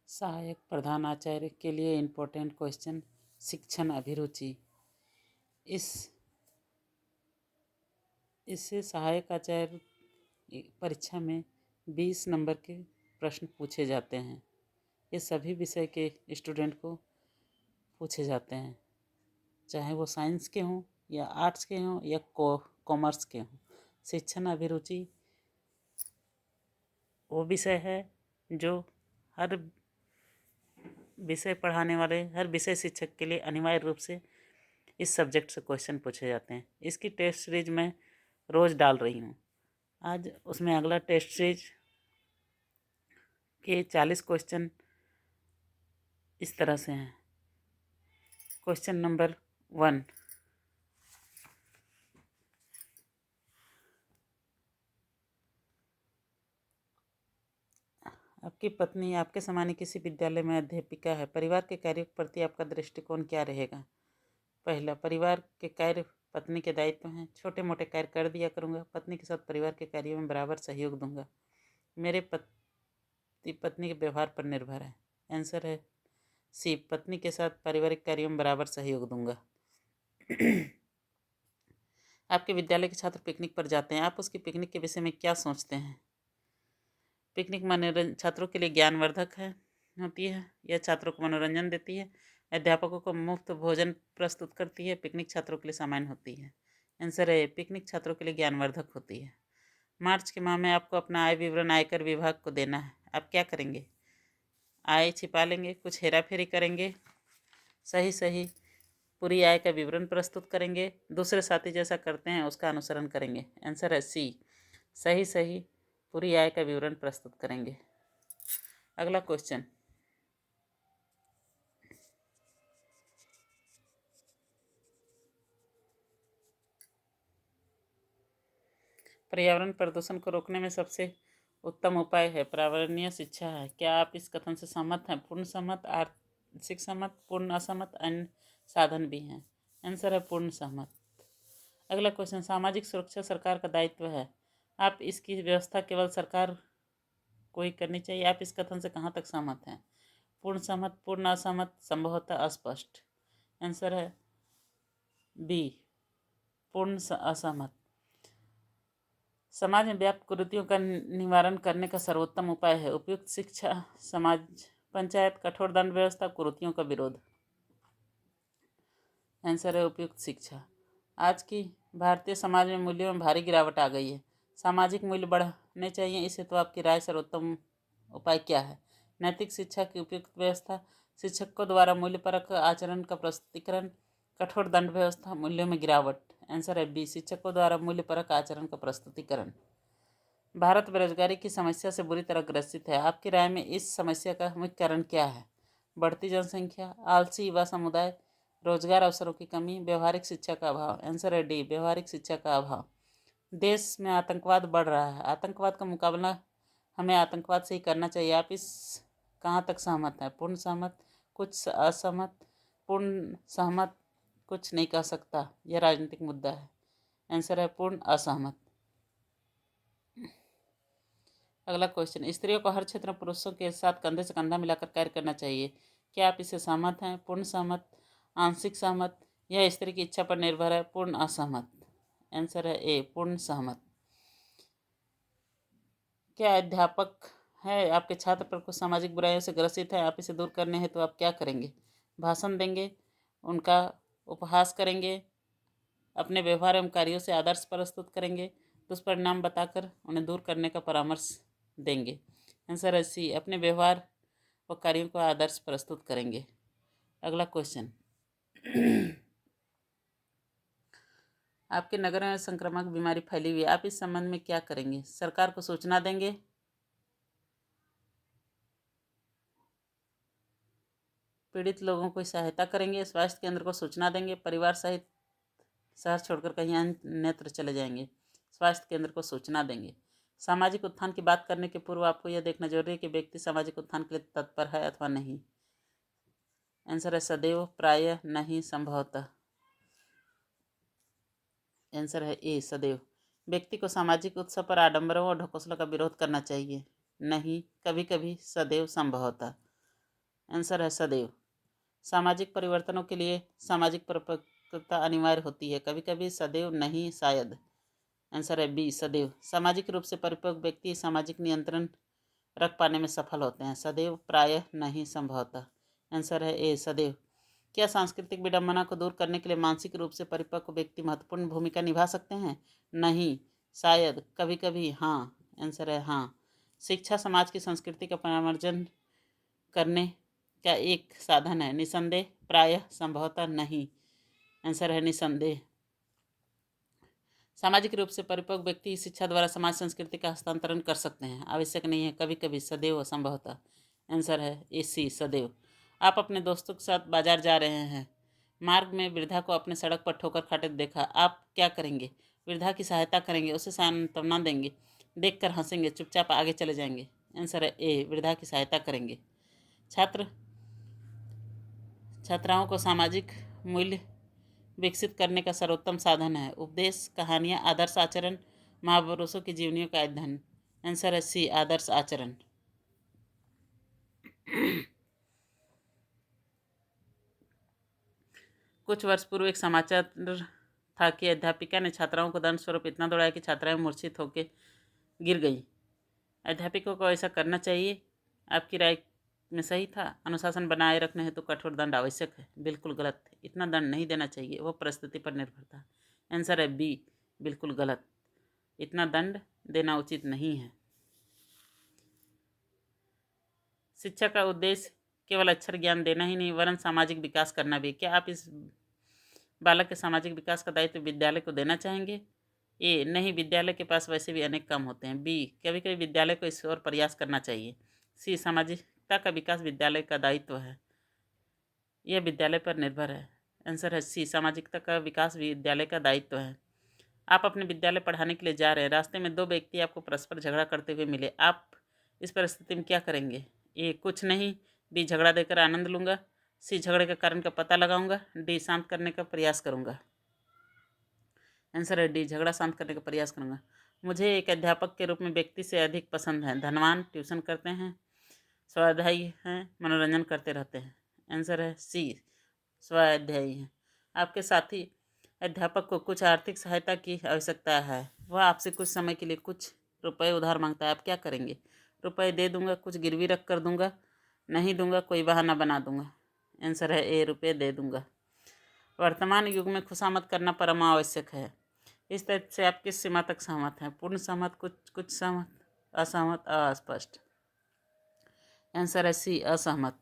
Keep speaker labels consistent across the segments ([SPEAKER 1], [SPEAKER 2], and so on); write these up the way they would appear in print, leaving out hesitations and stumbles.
[SPEAKER 1] सहायक प्रधानाचार्य के लिए इम्पोर्टेंट क्वेश्चन। शिक्षण अभिरुचि। इससे सहायक आचार्य परीक्षा में 20 नंबर के प्रश्न पूछे जाते हैं। ये सभी विषय के स्टूडेंट को पूछे जाते हैं, चाहे वो साइंस के हों या आर्ट्स के हों या कॉमर्स के हों। शिक्षण अभिरुचि वो विषय है जो हर विषय पढ़ाने वाले, हर विषय शिक्षक के लिए अनिवार्य रूप से इस सब्जेक्ट से क्वेश्चन पूछे जाते हैं। इसकी टेस्ट सीरीज मैं रोज़ डाल रही हूँ। आज उसमें अगला टेस्ट सीरीज के 40 क्वेश्चन इस तरह से हैं। क्वेश्चन नंबर 1, आपकी पत्नी आपके समान किसी विद्यालय में अध्यापिका है। परिवार के कार्यों के प्रति आपका दृष्टिकोण क्या रहेगा? पहला, परिवार के कार्य पत्नी के दायित्व हैं। छोटे मोटे कार्य कर दिया करूँगा। पत्नी के साथ परिवार के कार्यों में बराबर सहयोग दूंगा। मेरे पत्नी के व्यवहार पर निर्भर है। आंसर है सी, पत्नी के साथ पारिवारिक कार्यों में बराबर सहयोग दूंगा। आपके विद्यालय के छात्र पिकनिक पर जाते हैं। आप उसकी पिकनिक के विषय में क्या सोचते हैं? पिकनिक मनोरंजन छात्रों के लिए ज्ञानवर्धक होती है। यह छात्रों को मनोरंजन देती है। अध्यापकों को मुफ्त भोजन प्रस्तुत करती है। पिकनिक छात्रों के लिए सामान्य होती है। आंसर है पिकनिक छात्रों के लिए ज्ञानवर्धक होती है। मार्च के माह में आपको अपना आय विवरण आयकर विभाग को देना है। आप क्या करेंगे? आय छिपा लेंगे, कुछ हेरा फेरी करेंगे, सही पूरी आय का विवरण प्रस्तुत करेंगे, दूसरे साथी जैसा करते हैं उसका अनुसरण करेंगे। आंसर है सी, सही पूरी आय का विवरण प्रस्तुत करेंगे। अगला क्वेश्चन, पर्यावरण प्रदूषण को रोकने में सबसे उत्तम उपाय है पर्यावरणीय शिक्षा है। क्या आप इस कथन से सहमत हैं? पूर्ण सहमत, आंशिक सहमत, पूर्ण असहमत, अन्य साधन भी हैं। आंसर है पूर्ण सहमत। अगला क्वेश्चन, सामाजिक सुरक्षा सरकार का दायित्व है। आप इसकी व्यवस्था केवल सरकार को ही करनी चाहिए। आप इस कथन से कहाँ तक सहमत हैं? पूर्ण सहमत, पूर्ण असहमत, संभवतः अस्पष्ट। आंसर है बी, पूर्ण असहमत। समाज में व्याप्त कुरीतियों का निवारण करने का सर्वोत्तम उपाय है उपयुक्त शिक्षा, समाज, पंचायत, कठोर दंड व्यवस्था, कुरीतियों का विरोध। आंसर है उपयुक्त शिक्षा। आज की भारतीय समाज में मूल्यों में भारी गिरावट आ गई है। सामाजिक मूल्य बढ़ने चाहिए, इस हेतु आपकी राय सर्वोत्तम उपाय क्या है? नैतिक शिक्षा की उपयुक्त व्यवस्था, शिक्षकों द्वारा मूल्यपरक आचरण का प्रस्तुतिकरण, कठोर दंड व्यवस्था, मूल्यों में गिरावट। आंसर है बी, शिक्षकों द्वारा मूल्यपरक आचरण का प्रस्तुतिकरण। भारत बेरोजगारी की समस्या से बुरी तरह ग्रसित है। आपकी राय में इस समस्या का मुख्य कारण क्या है? बढ़ती जनसंख्या, आलसी युवा समुदाय, रोजगार अवसरों की कमी, व्यवहारिक शिक्षा का अभाव। आंसर है डी, व्यवहारिक शिक्षा का अभाव। देश में आतंकवाद बढ़ रहा है। आतंकवाद का मुकाबला हमें आतंकवाद से ही करना चाहिए। आप इस कहाँ तक सहमत हैं? पूर्ण सहमत, कुछ असहमत, पूर्ण सहमत, कुछ नहीं कह सकता, यह राजनीतिक मुद्दा है। आंसर है पूर्ण असहमत। अगला क्वेश्चन, स्त्रियों को हर क्षेत्र में पुरुषों के साथ कंधे से कंधा मिलाकर कार्य करना चाहिए। क्या आप इससे सहमत हैं? पूर्ण सहमत, आंशिक सहमत, यह स्त्री की इच्छा पर निर्भर है, पूर्ण असहमत। आंसर है ए, पूर्ण सहमत। क्या अध्यापक है आपके छात्र पर कुछ सामाजिक बुराइयों से ग्रसित है, आप इसे दूर करने हैं तो आप क्या करेंगे? भाषण देंगे, उनका उपहास करेंगे, अपने व्यवहार एवं कार्यों से आदर्श प्रस्तुत करेंगे, दुष्परिणाम बताकर उन्हें दूर करने का परामर्श देंगे। आंसर है सी, अपने व्यवहार और कार्यों को आदर्श प्रस्तुत करेंगे। अगला क्वेश्चन, आपके नगर में संक्रामक बीमारी फैली हुई है, आप इस संबंध में क्या करेंगे? सरकार को सूचना देंगे, पीड़ित लोगों की सहायता करेंगे, स्वास्थ्य केंद्र को सूचना देंगे, परिवार सहित शहर छोड़कर कहीं अन्यत्र चले जाएंगे, स्वास्थ्य केंद्र को सूचना देंगे। सामाजिक उत्थान की बात करने के पूर्व आपको यह देखना जरूरी है कि व्यक्ति सामाजिक उत्थान के लिए तत्पर है अथवा नहीं। आंसर है सदैव, प्रायः, नहीं, संभवतः। आंसर है ए, सदैव। व्यक्ति को सामाजिक उत्सव पर आडंबरों और ढकोसलों का विरोध करना चाहिए, नहीं, कभी कभी, सदैव, संभवतः। आंसर है सदैव। सामाजिक परिवर्तनों के लिए सामाजिक परिपक्वता अनिवार्य होती है, कभी कभी सदैव नहीं, शायद। आंसर है बी, सदैव। सामाजिक रूप से परिपक्व व्यक्ति सामाजिक नियंत्रण रख पाने में सफल होते हैं, सदैव, प्रायः, नहीं, संभवतः। आंसर है ए, सदैव। क्या सांस्कृतिक विडंबना को दूर करने के लिए मानसिक रूप से परिपक्व व्यक्ति महत्वपूर्ण भूमिका निभा सकते हैं? नहीं, शायद, कभी कभी, हाँ। आंसर है हाँ। शिक्षा समाज की संस्कृति का पुनर्मार्जन करने का एक साधन है, निसंदेह, प्रायः, संभवतः, नहीं। आंसर है निसंदेह। सामाजिक रूप से परिपक्व व्यक्ति शिक्षा द्वारा समाज संस्कृति का हस्तांतरण कर सकते हैं, आवश्यक नहीं है, कभी कभी, सदैव, संभवतः। आंसर है ए, सी, सदैव। आप अपने दोस्तों के साथ बाजार जा रहे हैं, मार्ग में वृद्धा को अपने सड़क पर ठोकर खाते देखा, आप क्या करेंगे? वृद्धा की सहायता करेंगे, उसे सांत्वना देंगे, देखकर हंसेंगे, चुपचाप आगे चले जाएंगे? आंसर है ए, वृद्धा की सहायता करेंगे। छात्र छात्राओं को सामाजिक मूल्य विकसित करने का सर्वोत्तम साधन है, उपदेश, कहानियाँ, आदर्श आचरण, महापुरुषों की जीवनियों का अध्ययन। आंसर है सी, आदर्श आचरण। कुछ वर्ष पूर्व एक समाचार था कि अध्यापिका ने छात्राओं को दंड स्वरूप इतना दौड़ाया कि छात्राएं मूर्छित होकर गिर गई। अध्यापकों को ऐसा करना चाहिए? आपकी राय में सही था? अनुशासन बनाए रखने हेतु कठोर दंड आवश्यक है? बिल्कुल गलत। इतना दंड नहीं देना चाहिए, वह परिस्थिति पर निर्भर था। आंसर है बी, बिल्कुल गलत। इतना दंड देना उचित नहीं है। शिक्षा का उद्देश्य केवल अक्षर ज्ञान देना ही नहीं, वरन सामाजिक विकास करना भी। क्या आप इस बालक के सामाजिक विकास का दायित्व विद्यालय को देना चाहेंगे? ए, नहीं, विद्यालय के पास वैसे भी अनेक काम होते हैं। बी, कभी कभी विद्यालय को इस ओर प्रयास करना चाहिए। सी, सामाजिकता का विकास विद्यालय का दायित्व है, यह विद्यालय पर निर्भर है। आंसर है सी, सामाजिकता का विकास विद्यालय का दायित्व है। आप अपने विद्यालय पढ़ाने के लिए जा रहे हैं, रास्ते में दो व्यक्ति आपको परस्पर झगड़ा करते हुए मिले, आप इस परिस्थिति में क्या करेंगे? ए, कुछ नहीं। बी, झगड़ा देकर आनंद लूँगा। सी, झगड़े का कारण का पता लगाऊंगा। डी, शांत करने का प्रयास करूँगा। आंसर है डी, झगड़ा शांत करने का प्रयास करूँगा। मुझे एक अध्यापक के रूप में व्यक्ति से अधिक पसंद है, धनवान, ट्यूशन करते हैं, स्वाध्यायी हैं, मनोरंजन करते रहते हैं। आंसर है सी, स्वाध्यायी हैं। आपके साथी अध्यापक को कुछ आर्थिक सहायता की आवश्यकता है, वह आपसे कुछ समय के लिए कुछ रुपए उधार मांगता है, आप क्या करेंगे? रुपए दे दूंगा, कुछ गिरवी रख कर दूंगा, नहीं दूंगा, कोई बहाना बना दूंगा। आंसर है ए, रुपये दे दूंगा। वर्तमान युग में खुशामद करना परम आवश्यक है। इस तथ्य से आप किस सीमा तक सहमत हैं? पूर्ण सहमत, कुछ सहमत, असहमत, अस्पष्ट? आंसर है सी, असहमत।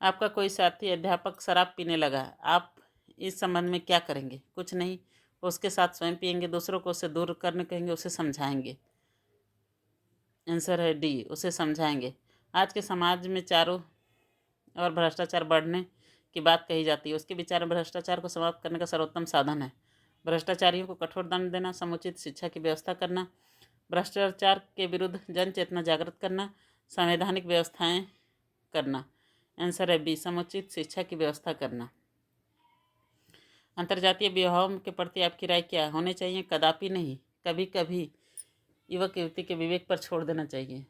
[SPEAKER 1] आपका कोई साथी अध्यापक शराब पीने लगा, आप इस संबंध में क्या करेंगे? कुछ नहीं, उसके साथ स्वयं पिएंगे, दूसरों को उसे दूर करने कहेंगे, उसे समझाएंगे। आंसर है डी, उसे समझाएंगे। आज के समाज में चारों और भ्रष्टाचार बढ़ने की बात कही जाती है, उसके विचार में भ्रष्टाचार को समाप्त करने का सर्वोत्तम साधन है भ्रष्टाचारियों को कठोर दंड देना, समुचित शिक्षा की व्यवस्था करना, भ्रष्टाचार के विरुद्ध जन चेतना जागृत करना, संवैधानिक व्यवस्थाएं करना। आंसर है बी, समुचित शिक्षा की व्यवस्था करना। अंतर्जातीय विवाहों के प्रति आपकी राय क्या होने चाहिए? कदापि नहीं, कभी कभी युवक युवती के विवेक पर छोड़ देना चाहिए,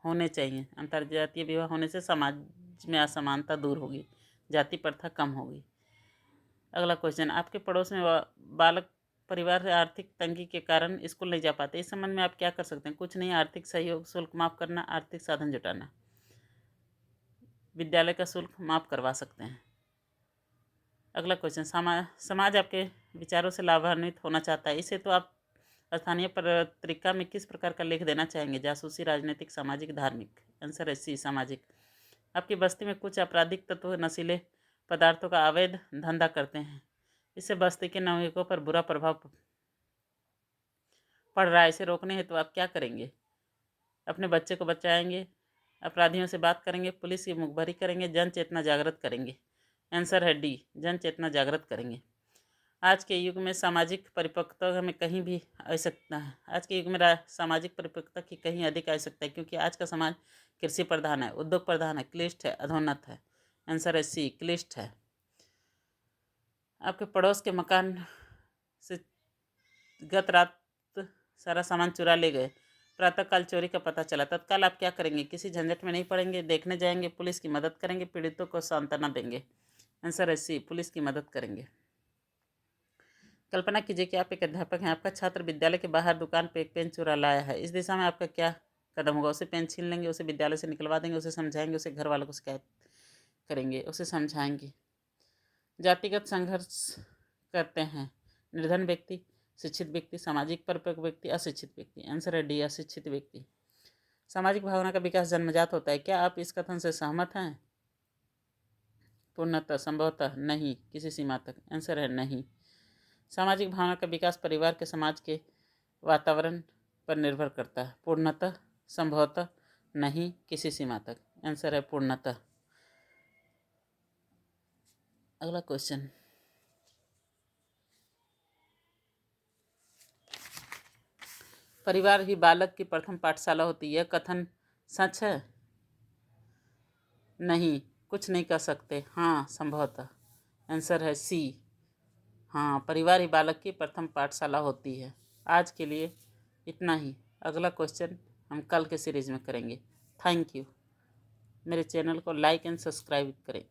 [SPEAKER 1] होने चाहिए। अंतर्जातीय विवाह होने से समाज में असमानता दूर होगी, जाति प्रथा कम होगी। अगला क्वेश्चन, आपके पड़ोस में बालक परिवार से आर्थिक तंगी के कारण स्कूल नहीं जा पाते, इस संबंध में आप क्या कर सकते हैं? कुछ नहीं, आर्थिक सहयोग, शुल्क माफ़ करना, आर्थिक साधन जुटाना। विद्यालय का शुल्क माफ़ करवा सकते हैं। अगला क्वेश्चन, समाज आपके विचारों से लाभान्वित होना चाहता है, इसे तो आप स्थानीय पत्रिका में किस प्रकार का लेख देना चाहेंगे? जासूसी, राजनीतिक, सामाजिक, धार्मिक? आंसर है सी, सामाजिक। आपकी बस्ती में कुछ आपराधिक तत्व नशीले पदार्थों का अवैध धंधा करते हैं, इससे बस्ती के नागरिकों पर बुरा प्रभाव पड़ रहा है, इसे रोकने हेतु आप क्या करेंगे? अपने बच्चे को बचाएंगे, अपराधियों से बात करेंगे, पुलिस की मुखबरी करेंगे, जन चेतना जागृत करेंगे? आंसर है डी, जन चेतना जागृत करेंगे। आज के युग में सामाजिक परिपक्वता में कहीं भी आवश्यकता है, आज के युग में सामाजिक परिपक्वता की कहीं अधिक आवश्यकता है, क्योंकि आज का समाज कृषि प्रधान है, उद्योग प्रधान है, क्लिष्ट है, अधोन्नत है। आंसर है सी, क्लिष्ट है। आपके पड़ोस के मकान से गत रात सारा सामान चुरा ले गए, प्रातःकाल चोरी का पता चला, तत्काल आप क्या करेंगे? किसी झंझट में नहीं पड़ेंगे, देखने जाएंगे, पुलिस की मदद करेंगे, पीड़ितों को सांत्वना देंगे। आंसर है सी, पुलिस की मदद करेंगे। कल्पना कीजिए कि आप एक अध्यापक हैं, आपका छात्र विद्यालय के बाहर दुकान पर एक पेन चुरा लाया है। इस दिशा में आपका क्या कदम होगा? उसे पेन छीन लेंगे, उसे विद्यालय से निकलवा देंगे, उसे समझाएंगे, उसे घर वालों को शिकायत करेंगे? उसे समझाएंगे। जातिगत संघर्ष करते हैं निर्धन व्यक्ति, शिक्षित व्यक्ति, सामाजिक परिपक्व व्यक्ति, अशिक्षित व्यक्ति। आंसर है डी, अशिक्षित व्यक्ति। सामाजिक भावना का विकास जन्मजात होता है, क्या आप इस कथन से सहमत हैं? पूर्णतः, संभवतः, नहीं, किसी सीमा तक। आंसर है नहीं। सामाजिक भावना का विकास परिवार के, समाज के वातावरण पर निर्भर करता है। पूर्णतः, संभवतः, नहीं, किसी सीमा तक। आंसर है पूर्णतः। अगला क्वेश्चन, परिवार ही बालक की प्रथम पाठशाला होती है, यह कथन सच है? नहीं, कुछ नहीं कर सकते। हाँ, संभवतः। आंसर है सी, हाँ, परिवार ही बालक की प्रथम पाठशाला होती है। आज के लिए इतना ही। अगला क्वेश्चन हम कल के सीरीज में करेंगे। Thank you. मेरे चैनल को लाइक एंड सब्सक्राइब करें।